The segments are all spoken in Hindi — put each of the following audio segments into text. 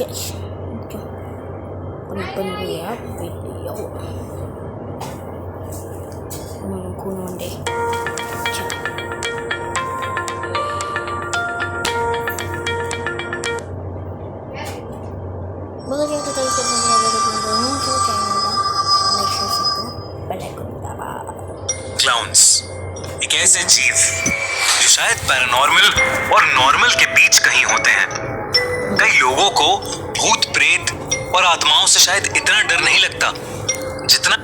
Yes. Open dia video. Kuno deh. Bagi yang tertarik dengan video ini, channel like, share, subscribe, bell icon दबाओ। क्लाउन्स एक ऐसे जीव जो शायद पैरानॉर्मल और नॉर्मल के बीच कहीं होते हैं। कई लोगों को भूत प्रेत और आत्माओं से शायद इतना डर नहीं लगता जितना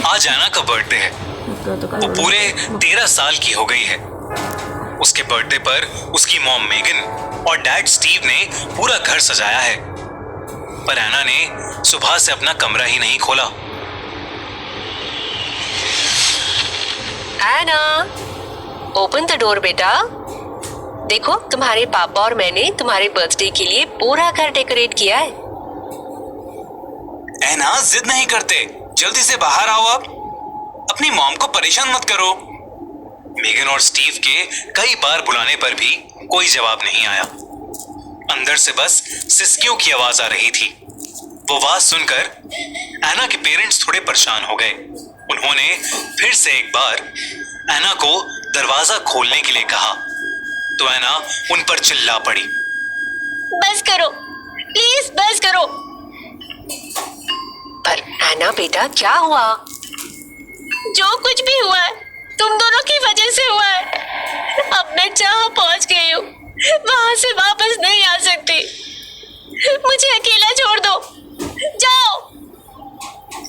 आज एना का बर्थडे है। वो पूरे 13 साल की हो गई है। उसके बर्थडे पर उसकी मॉम मेगन और डैड स्टीव ने पूरा घर सजाया है, पर एना ने सुबह से अपना कमरा ही नहीं खोला। एना, ओपन द डोर बेटा। देखो, तुम्हारे पापा और मैंने तुम्हारे बर्थडे के लिए पूरा घर डेकोरेट किया है। एना, जिद नहीं करते, जल्दी से बाहर आओ। आप अपनी मॉम को परेशान मत करो। मेगन और स्टीव के कई बार बुलाने पर भी कोई जवाब नहीं आया। अंदर से बस सिसकियों की आवाज आ रही थी। वो आवाज सुनकर एना के पेरेंट्स थोड़े परेशान हो गए। उन्होंने फिर से एक बार एना को दरवाजा खोलने के लिए कहा, तो एना उन पर चिल्ला पड़ी, बस करो, प्लीज बस करो। पर एना बेटा, क्या हुआ? जो कुछ भी हुआ है तुम दोनों की वजह से हुआ है। अब मैं जहाँ पहुंच गई हूँ वहां से वापस नहीं आ सकती। मुझे अकेला छोड़ दो, जाओ।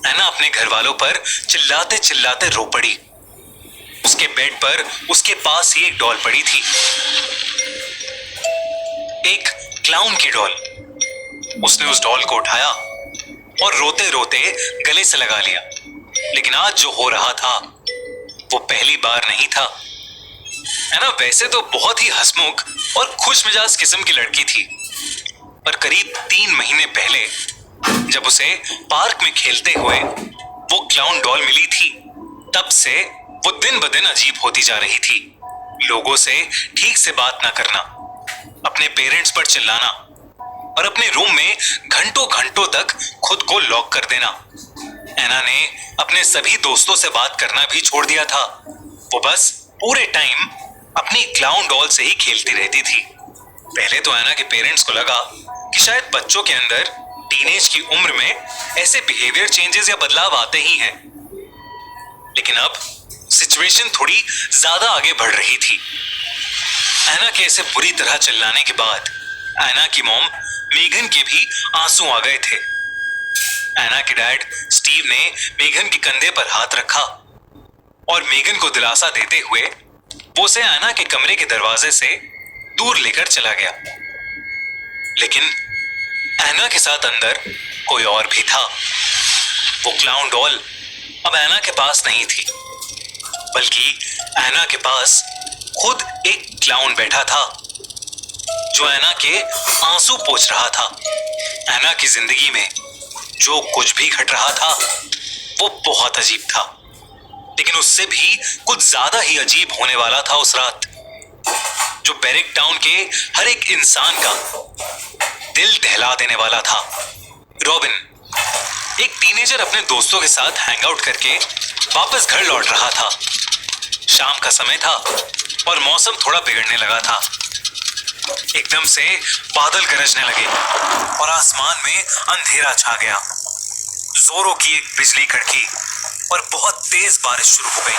एना अपने घर वालों पर चिल्लाते चिल्लाते रो पड़ी। उसके बेड पर उसके पास ही एक डॉल पड़ी थी, एक क्लाउन की डॉल। उसने उस डॉल को उठाया और रोते रोते गले से लगा लिया। लेकिन आज जो हो रहा था वो पहली बार नहीं था। एना वैसे तो बहुत ही हंसमुख और खुश मिजाज किस्म की लड़की थी, पर करीब 3 महीने पहले जब उसे पार्क में खेलते हुए वो क्लाउन डॉल मिली थी, तब से वो दिन ब दिन अजीब होती जा रही थी। लोगों से ठीक से बात ना करना, अपने पेरेंट्स पर चिल्लाना और अपने रूम में घंटों घंटों तक खुद को लॉक कर देना। एना ने अपने सभी दोस्तों से बात करना भी छोड़ दिया था। वो बस पूरे टाइम अपनी क्लाउन डॉल से ही खेलती रहती थी। पहले तो एना के पेरेंट्स को लगा कि शायद बच्चों के अंदर टीनेज की उम्र में ऐसे बिहेवियर चेंजेस या बदलाव आते ही हैं। लेकिन अब सिचुएशन थोड़ी ज्यादा आगे बढ़ रही थी। एना के ऐसे बुरी तरह चिल्लाने के बाद एना की मॉम मेगन के भी आंसू आ गए थे। एना के डैड स्टीव ने मेगन के कंधे पर हाथ रखा और मेगन को दिलासा देते हुए वो उसे एना के कमरे के दरवाजे से दूर लेकर चला गया। लेकिन एना के साथ अंदर कोई और भी था। वो क्लाउन डॉल अब एना के पास नहीं थी, बल्कि एना के पास खुद एक क्लाउन बैठा था जो एना के आंसू पोंछ रहा था। एना की जिंदगी में जो कुछ भी घट रहा था वो बहुत अजीब था, लेकिन उससे भी कुछ ज्यादा ही अजीब होने वाला था उस रात, जो बैरिक टाउन के हर एक इंसान का दिल दहला देने वाला था। रॉबिन, एक टीनेजर, अपने दोस्तों के साथ हैंग आउट करके वापस घर लौट रहा था। शाम का समय था और मौसम थोड़ा बिगड़ने लगा था। एकदम से बादल गरजने लगे और आसमान में अंधेरा छा गया। जोरों की एक बिजली कड़की और बहुत तेज बारिश शुरू हो गई।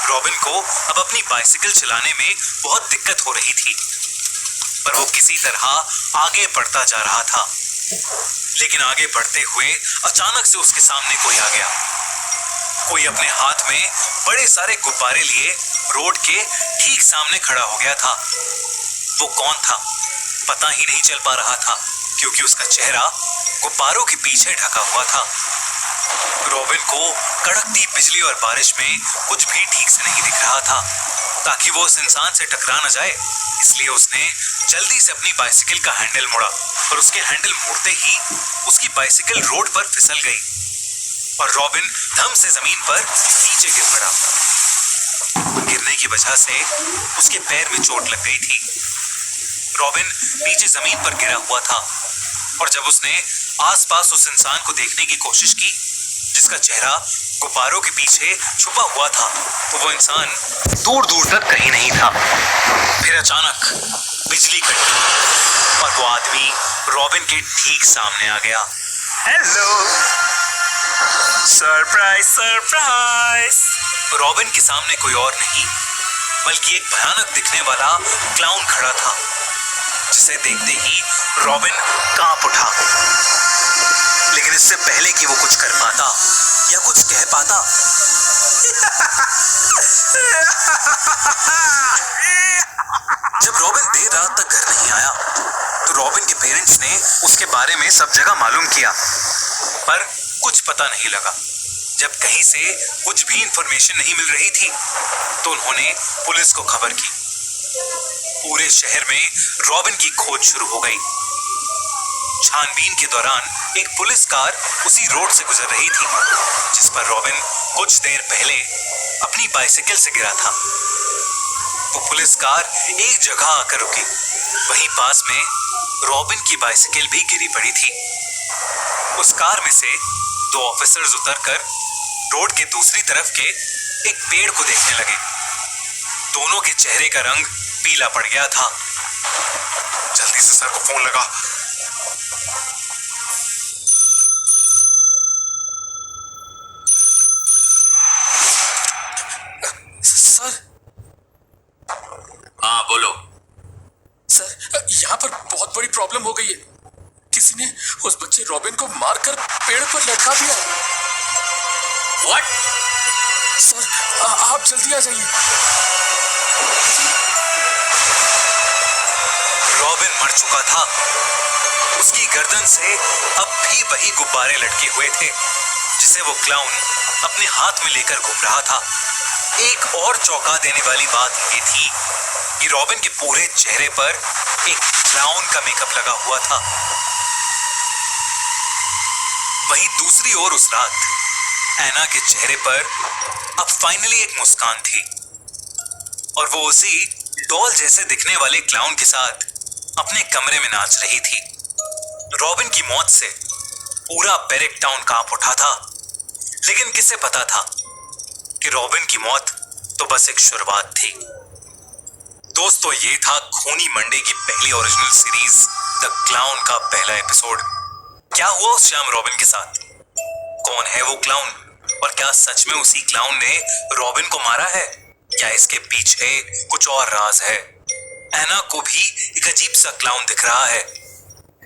रॉबिन को अब अपनी बाइसिकल चलाने में बहुत दिक्कत हो रही थी, पर वो किसी तरह आगे बढ़ता जा रहा था। लेकिन आगे बढ़ते हुए अचानक से उसके सामने कोई आ गया। कोई अपने हाथ में बड़े सारे गुब्बारे लिए रोड के ठीक सामने खड़ा हो गया था। वो कौन था पता ही नहीं चल पा रहा था, क्योंकि उसका चेहरा गुब्बारों के पीछे ढका हुआ था। रॉबिन को कड़कती बिजली और बारिश में कुछ भी ठीक से नहीं दिख रहा था। ताकि वो उस इंसान से टकरा न जाए, इसलिए उसने जल्दी से अपनी बाइसिकल का हैंडल मोड़ा और उसके हैंडल मोड़ते ही उसकी बाइसिकल रोड पर फिसल गई और रॉबिन धम से जमीन पर नीचे गिर पड़ा। गिरने की वजह से उसके पैर में चोट लग गई थी। रॉबिन नीचे जमीन पर गिरा हुआ था और जब उसने आसपास उस इंसान को देखने की कोशिश की जिसका चेहरा गुब्बारों के पीछे छुपा हुआ था, तो वो इंसान दूर दूर तक कहीं नहीं था। फिर अचानक बिजली कटी और वो आदमी रॉबिन के ठीक सामने आ गया। Hello, surprise surprise. रॉबिन के सामने कोई और नहीं बल्कि एक भयानक दिखने वाला क्लाउन खड़ा था, जिसे देखते ही रॉबिन कांप उठा। लेकिन इससे पहले कि वो कुछ कर पाता या कुछ कह पाता, जब रॉबिन देर रात तक घर नहीं आया तो रॉबिन के पेरेंट्स ने उसके बारे में सब जगह मालूम किया, पर कुछ पता नहीं लगा। जब कहीं से कुछ भी इंफॉर्मेशन नहीं मिल रही थी तो उन्होंने पुलिस को खबर की। पूरे शहर में रॉबिन की खोज शुरू हो गई। छानबीन के दौरान एक पुलिस कार उसी रोड से गुजर रही थी जिस पर रॉबिन कुछ देर पहले अपनी बाइसिकल से गिरा था। वो पुलिस कार एक जगह आकर रुकी। वहीं पास में रॉबिन की बाइसिकल भी गिरी पड़ी थी। उस कार में से दो ऑफिसर्स उतरकर रोड के दूसरी तरफ के एक पेड़ को देखने लगे। दोनों के चेहरे का रंग पीला पड़ गया था। जल्दी से सर को फोन लगा। सर। हाँ बोलो। सर, यहाँ पर बहुत बड़ी प्रॉब्लम हो गई है। किसी ने उस बच्चे रॉबिन को मारकर पेड़ पर लटका दिया। What? सर, आप जल्दी आ जाइए। रॉबिन मर चुका था। उसकी गर्दन से अब भी वही गुब्बारे लटके हुए थे जिसे वो क्लाउन अपने हाथ में लेकर घूम रहा था। एक और चौंका देने वाली बात ये थी कि रॉबिन के पूरे चेहरे पर एक क्लाउन का मेकअप लगा हुआ था। वहीं दूसरी ओर उस रात एना के चेहरे पर अब फाइनली एक मुस्कान थी और वो उसी डॉल जैसे दिखने वाले क्लाउन के साथ अपने कमरे में नाच रही थी। रॉबिन की मौत से पूरा बैरिक टाउन कांप उठा था, लेकिन किसे पता था कि रॉबिन की मौत तो बस एक शुरुआत थी। दोस्तों, ये था खूनी मंडे की पहली ओरिजिनल सीरीज द क्लाउन का पहला एपिसोड। क्या हुआ उस शाम रॉबिन के साथ? कौन है वो क्लाउन और क्या सच में उसी क्लाउन ने रॉबिन को मारा है या इसके पीछे कुछ और राज है? एना को भी एक अजीब सा क्लाउन दिख रहा है।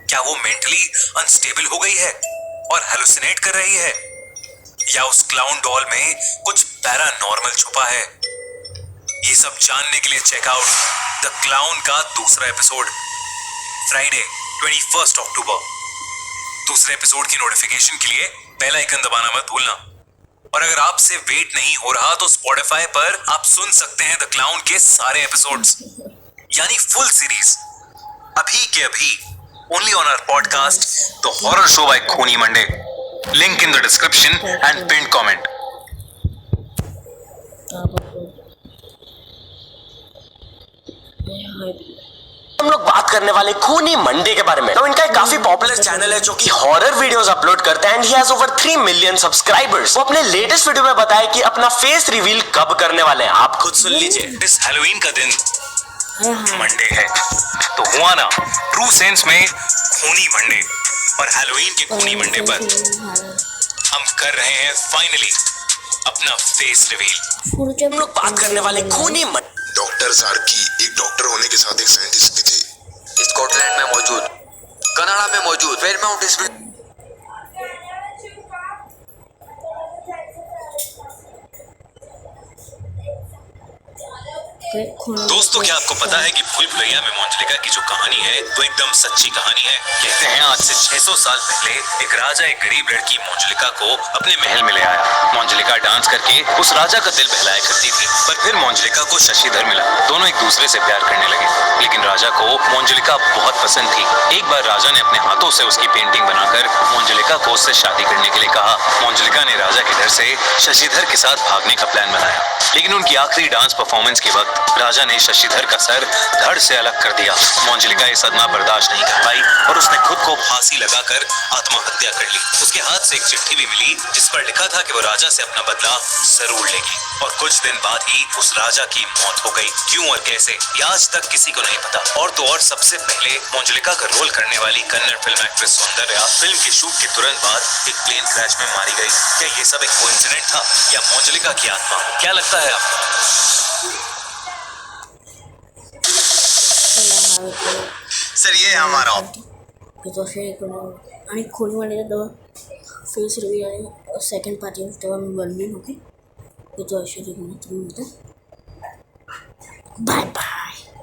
क्या वो मेंटली अनस्टेबल हो गई है और हेलुसिनेट कर रही है या उस क्लाउन डॉल में कुछ पैरानॉर्मल छुपा है? ये सब जानने के लिए चेक आउट द क्लाउन का दूसरा एपिसोड फ्राइडे 21 अक्टूबर। दूसरे एपिसोड की नोटिफिकेशन के लिए बेल आइकन दबाना मत भूलना। और अगर आपसे वेट नहीं हो रहा तो स्पॉटिफाई पर आप सुन सकते हैं द क्लाउन के सारे एपिसोड्स, यानी फुल सीरीज, अभी के अभी only on our podcast the horror show by Khooni Monday. Link in the description and pin comment. हम लोग बात करने वाले खूनी मंडे के बारे में। तो इनका एक काफी पॉपुलर चैनल है जो कि हॉरर वीडियोस अपलोड करता है and he has over 3 million subscribers. वो अपने लेटेस्ट वीडियो में बताया कि अपना फेस रिवील कब करने वाले हैं, आप खुद सुन लीजिए। इस हैलोवीन का दिन मंडे है, तो हुआ ना ट्रू सेंस में खूनी मंडे। और हैलोवीन के खूनी मंडे पर हम कर रहे हैं फाइनली अपना फेस रिवील। हम लोग बात करने वाले खूनी मंडे। डॉक्टर जार्की एक डॉक्टर होने के साथ एक साइंटिस्ट भी थे। स्कॉटलैंड में मौजूद, कनाडा में मौजूद फेयरमाउंट स्प्रिंग दोस्तों क्या आपको पता है कि भूल भुलैया में मंजलिका की जो कहानी है वो एकदम सच्ची कहानी है। कहते हैं आज से 600 साल पहले एक राजा एक गरीब लड़की मंजलिका को अपने महल में ले आया। मंजलिका डांस करके उस राजा का दिल बहलाया करती थी, पर फिर मंजलिका को शशिधर मिला। दोनों एक दूसरे से प्यार करने लगे, लेकिन राजा को मंजलिका बहुत पसंद थी। एक बार राजा ने अपने हाथों से उसकी पेंटिंग बनाकर मंजलिका को उससे शादी करने के लिए कहा। मंजलिका ने राजा के डर से शशिधर के साथ भागने का प्लान बनाया, लेकिन उनकी आखिरी डांस परफॉर्मेंस के वक्त राजा ने शशिधर का सर धड़ से अलग कर दिया। मंजलिका ये सदमा बर्दाश्त नहीं कर पाई और उसने खुद को फांसी लगाकर आत्महत्या कर ली। उसके हाथ से एक चिट्ठी भी मिली जिस पर लिखा था कि वो राजा से अपना बदला जरूर लेगी, और कुछ दिन बाद ही उस राजा की मौत हो गई। क्यों और कैसे ये आज तक किसी को नहीं पता। और तो और सबसे पहले मंजलिका का रोल करने वाली Kannada film actress Soundarya film के शूट के तुरंत बाद एक प्लेन क्रैश में मारी गई। क्या ये सब एक कोइंसिडेंट था या मंजलिका की आत्मा? क्या लगता है आपको? सर ये हमारा आणि खोली मध्ये तेव्हा फेस रिव्ह्यू आहे सेकंड पार्ट येईल तेव्हा मी बनवीन. ओके तो अशा ठिकाणी तुम्ही बाय बाय.